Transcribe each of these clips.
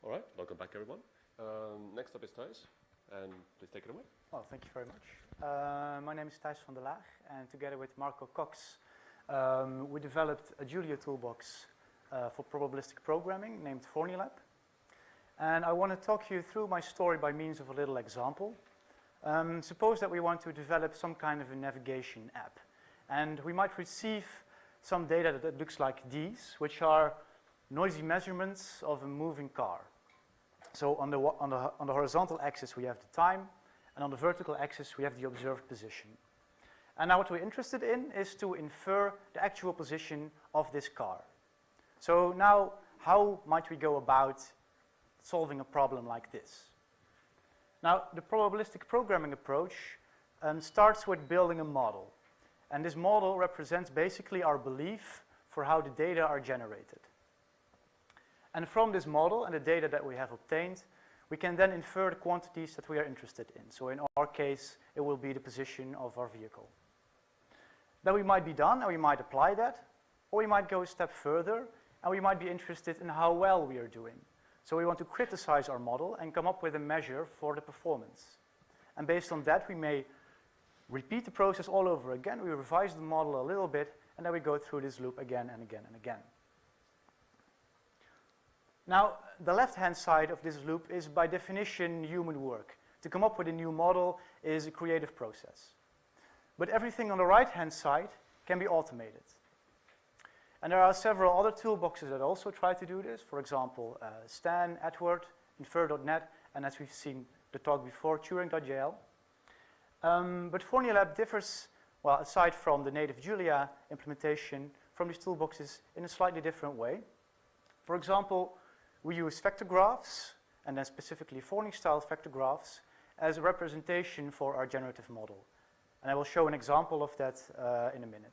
All right, welcome back, everyone. Next up is Thijs, and please take it away. Well, thank you very much. My name is Thijs van der Laar, and together with Marco Cox, we developed a Julia toolbox for probabilistic programming named Fornilab. And I want to talk you through my story by means of a little example. Suppose that we want to develop some kind of a navigation app, and we might receive some data that looks like these, which are noisy measurements of a moving car. So on the horizontal axis we have the time, and on the vertical axis we have the observed position. And now what we're interested in is to infer the actual position of this car. So now, how might we go about solving a problem like this? Now, the probabilistic programming approach starts with building a model. And this model represents basically our belief for how the data are generated. And from this model and the data that we have obtained, we can then infer the quantities that we are interested in. So in our case, it will be the position of our vehicle. Then we might be done, and we might apply that, or we might go a step further, and we might be interested in how well we are doing. So we want to criticize our model and come up with a measure for the performance. And based on that, we may repeat the process all over again. We revise the model a little bit, and then we go through this loop again and again and again. Now, the left-hand side of this loop is by definition human work. To come up with a new model is a creative process. But everything on the right-hand side can be automated. And there are several other toolboxes that also try to do this. For example, Stan, Edward, Infer.net, and as we've seen the talk before, Turing.jl. But Fornilab differs, well, aside from the native Julia implementation, from these toolboxes in a slightly different way. For example, we use vector graphs, and then specifically Forney-style vector graphs, as a representation for our generative model. And I will show an example of that in a minute.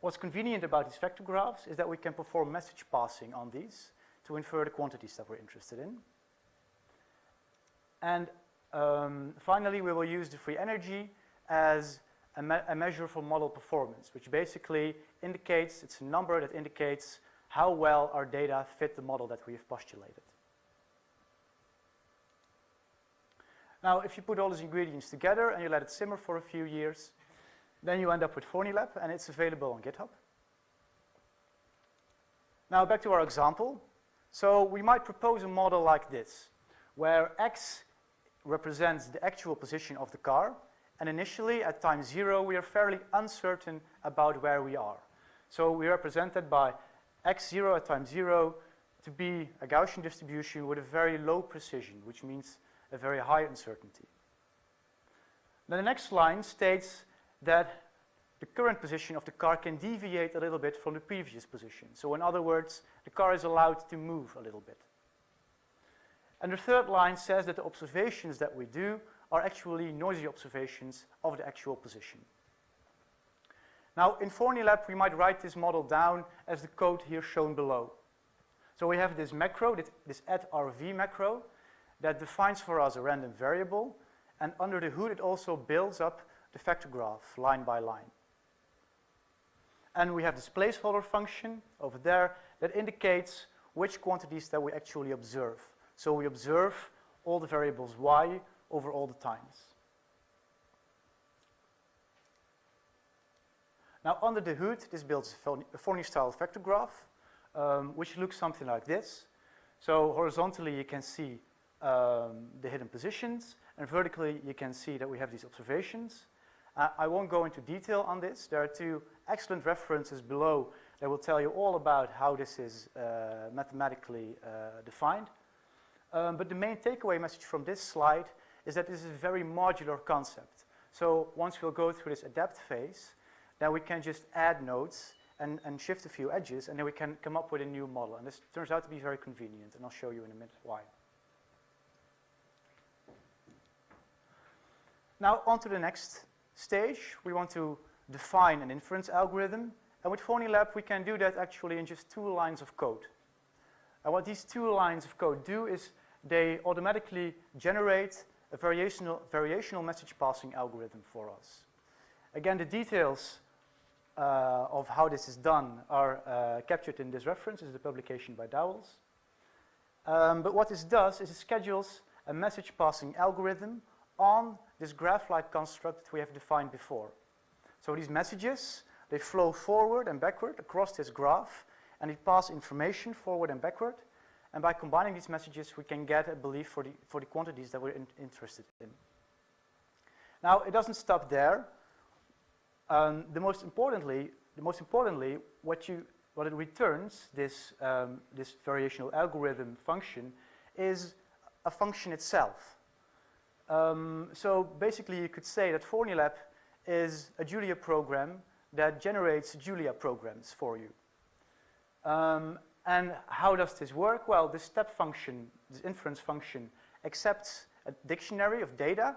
What's convenient about these vector graphs is that we can perform message passing on these to infer the quantities that we're interested in. And finally, we will use the free energy as a measure for model performance, which basically indicates, it's a number that indicates how well our data fit the model that we have postulated. Now, if you put all these ingredients together and you let it simmer for a few years, then you end up with Fornilab, and it's available on GitHub. Now, back to our example. So we might propose a model like this, where x represents the actual position of the car, and initially, at time 0, we are fairly uncertain about where we are. So we represent that by x0 at time 0 to be a Gaussian distribution with a very low precision, which means a very high uncertainty. Then the next line states that the current position of the car can deviate a little bit from the previous position. So in other words, the car is allowed to move a little bit. And the third line says that the observations that we do are actually noisy observations of the actual position. Now, in Fornilab, we might write this model down as the code here shown below. So we have this macro, this add_rv macro, that defines for us a random variable, and under the hood, it also builds up the vector graph line by line. And we have this placeholder function over there that indicates which quantities that we actually observe. So we observe all the variables y over all the times. Now, under the hood, this builds a Forney-style vector graph, which looks something like this. So horizontally, you can see the hidden positions, and vertically, you can see that we have these observations. I won't go into detail on this. There are two excellent references below that will tell you all about how this is mathematically defined. But the main takeaway message from this slide is that this is a very modular concept. So once we'll go through this adapt phase, then we can just add nodes and shift a few edges, and then we can come up with a new model. And this turns out to be very convenient, and I'll show you in a minute why. Now, on to the next stage. We want to define an inference algorithm. And with Fornilab, we can do that actually in just 2 lines of code. And what these 2 lines of code do is they automatically generate a variational message passing algorithm for us. Again, the details of how this is done are captured in this reference. This is a publication by Dowells. But what this does is it schedules a message passing algorithm on this graph-like construct that we have defined before. So these messages, they flow forward and backward across this graph, and they pass information forward and backward. And by combining these messages, we can get a belief for the quantities that we're interested in. Now, it doesn't stop there. The most importantly, what it returns, this variational algorithm function, is a function itself. So basically, you could say that Fornilab is a Julia program that generates Julia programs for you. And how does this work? Well, this step function, this inference function, accepts a dictionary of data,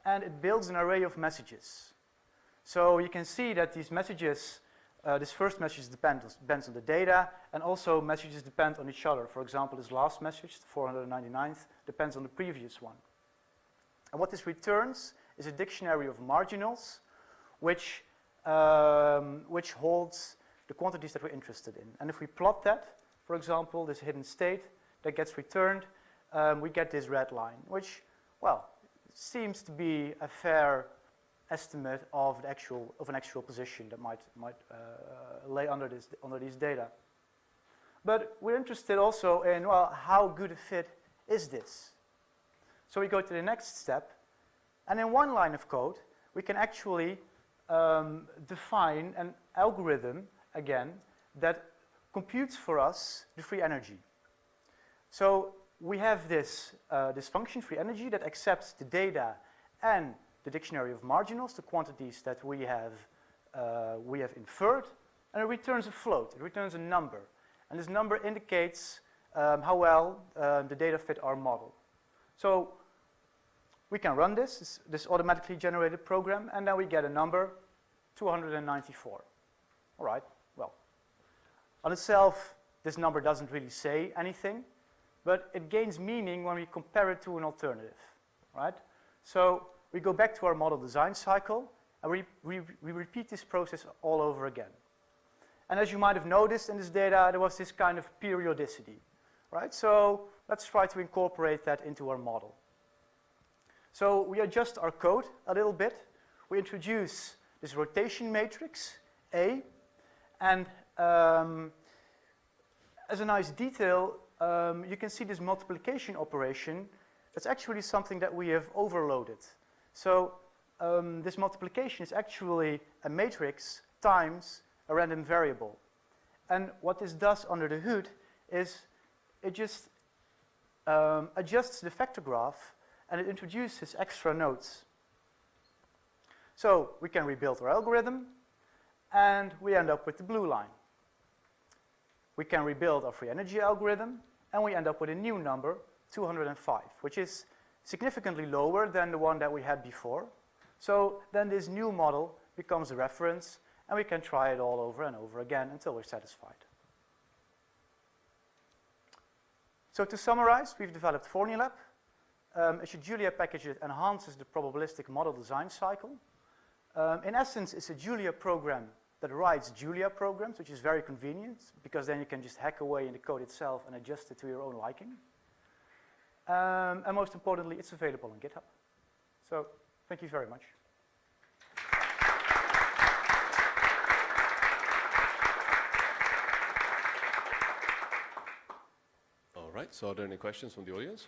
and it builds an array of messages. So you can see that these messages, this first message depends on the data, and also messages depend on each other. For example, this last message, the 499th, depends on the previous one. And what this returns is a dictionary of marginals, which holds the quantities that we're interested in. And if we plot that, for example, this hidden state that gets returned, we get this red line, which, well, seems to be a fair estimate of an actual position that might lay under these data. But we're interested also in, well, how good a fit is this? So we go to the next step, and in one line of code, we can actually define an algorithm, again, that computes for us the free energy. So we have this function, free energy, that accepts the data and the dictionary of marginals, the quantities that we have inferred, and it returns a float. It returns a number. And this number indicates how well the data fit our model. So we can run this automatically generated program, and then we get a number, 294. All right, well, on itself, this number doesn't really say anything, but it gains meaning when we compare it to an alternative, right? So we go back to our model design cycle, and we repeat this process all over again. And as you might have noticed in this data, there was this kind of periodicity, right? So let's try to incorporate that into our model. So we adjust our code a little bit. We introduce this rotation matrix, A, and as a nice detail, you can see this multiplication operation. That's actually something that we have overloaded. So this multiplication is actually a matrix times a random variable. And what this does under the hood is it just adjusts the vector graph, and it introduces extra nodes. So we can rebuild our algorithm, and we end up with the blue line. We can rebuild our free energy algorithm, and we end up with a new number, 205, which is significantly lower than the one that we had before. So then this new model becomes a reference, and we can try it all over and over again until we're satisfied. So to summarize, we've developed Fornilab. It's a Julia package that enhances the probabilistic model design cycle. In essence, it's a Julia program that writes Julia programs, which is very convenient, because then you can just hack away in the code itself and adjust it to your own liking. And most importantly, it's available on GitHub. So thank you very much. All right, so are there any questions from the audience?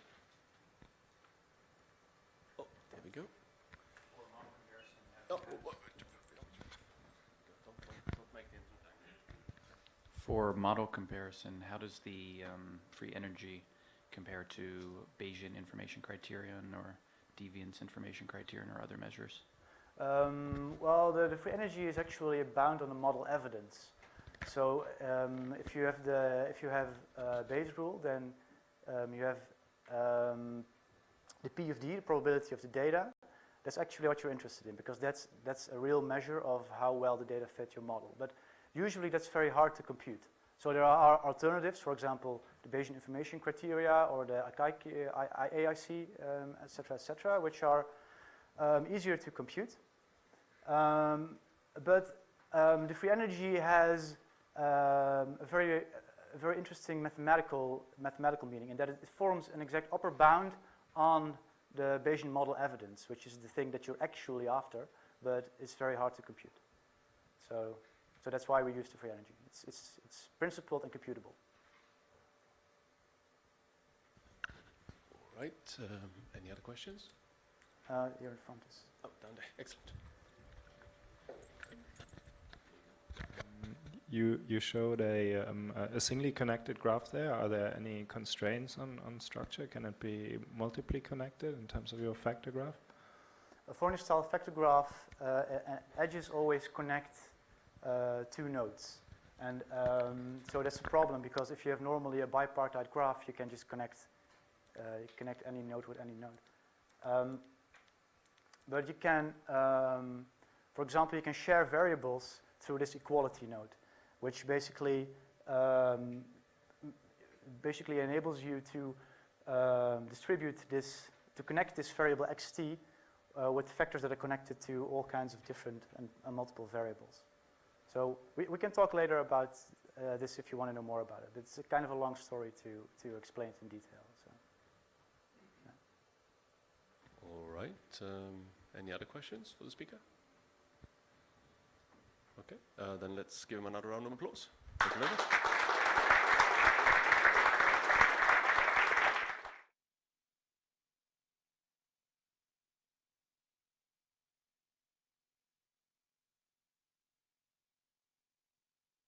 Oh, there we go. For model comparison, how does the free energy compare to Bayesian information criterion or deviance information criterion or other measures? Well, the free energy is actually bound on the model evidence. So if you have Bayes rule, then you have the P of D, the probability of the data. That's actually what you're interested in, because that's a real measure of how well the data fit your model. But usually that's very hard to compute. So there are alternatives, for example, the Bayesian information criteria or the AIC, et cetera, which are easier to compute. But the free energy has a very a very interesting mathematical meaning in that it forms an exact upper bound on the Bayesian model evidence, which is the thing that you're actually after, but it's very hard to compute. So that's why we use the free energy. It's principled and computable. All right. Any other questions? You're in front. Oh, down there. Excellent. You showed a singly connected graph there. Are there any constraints on structure? Can it be multiply connected in terms of your factor graph? A Fourier-style vector graph, edges always connect two nodes. And so that's a problem, because if you have normally a bipartite graph, you can just connect any node with any node. But you can, for example, you can share variables through this equality node, which basically enables you to distribute this, to connect this variable xt with factors that are connected to all kinds of different and multiple variables. So we can talk later about this if you want to know more about it. It's a kind of a long story to explain it in detail. So, yeah. All right. Any other questions for the speaker? Okay. Then let's give him another round of applause. Thank you very much.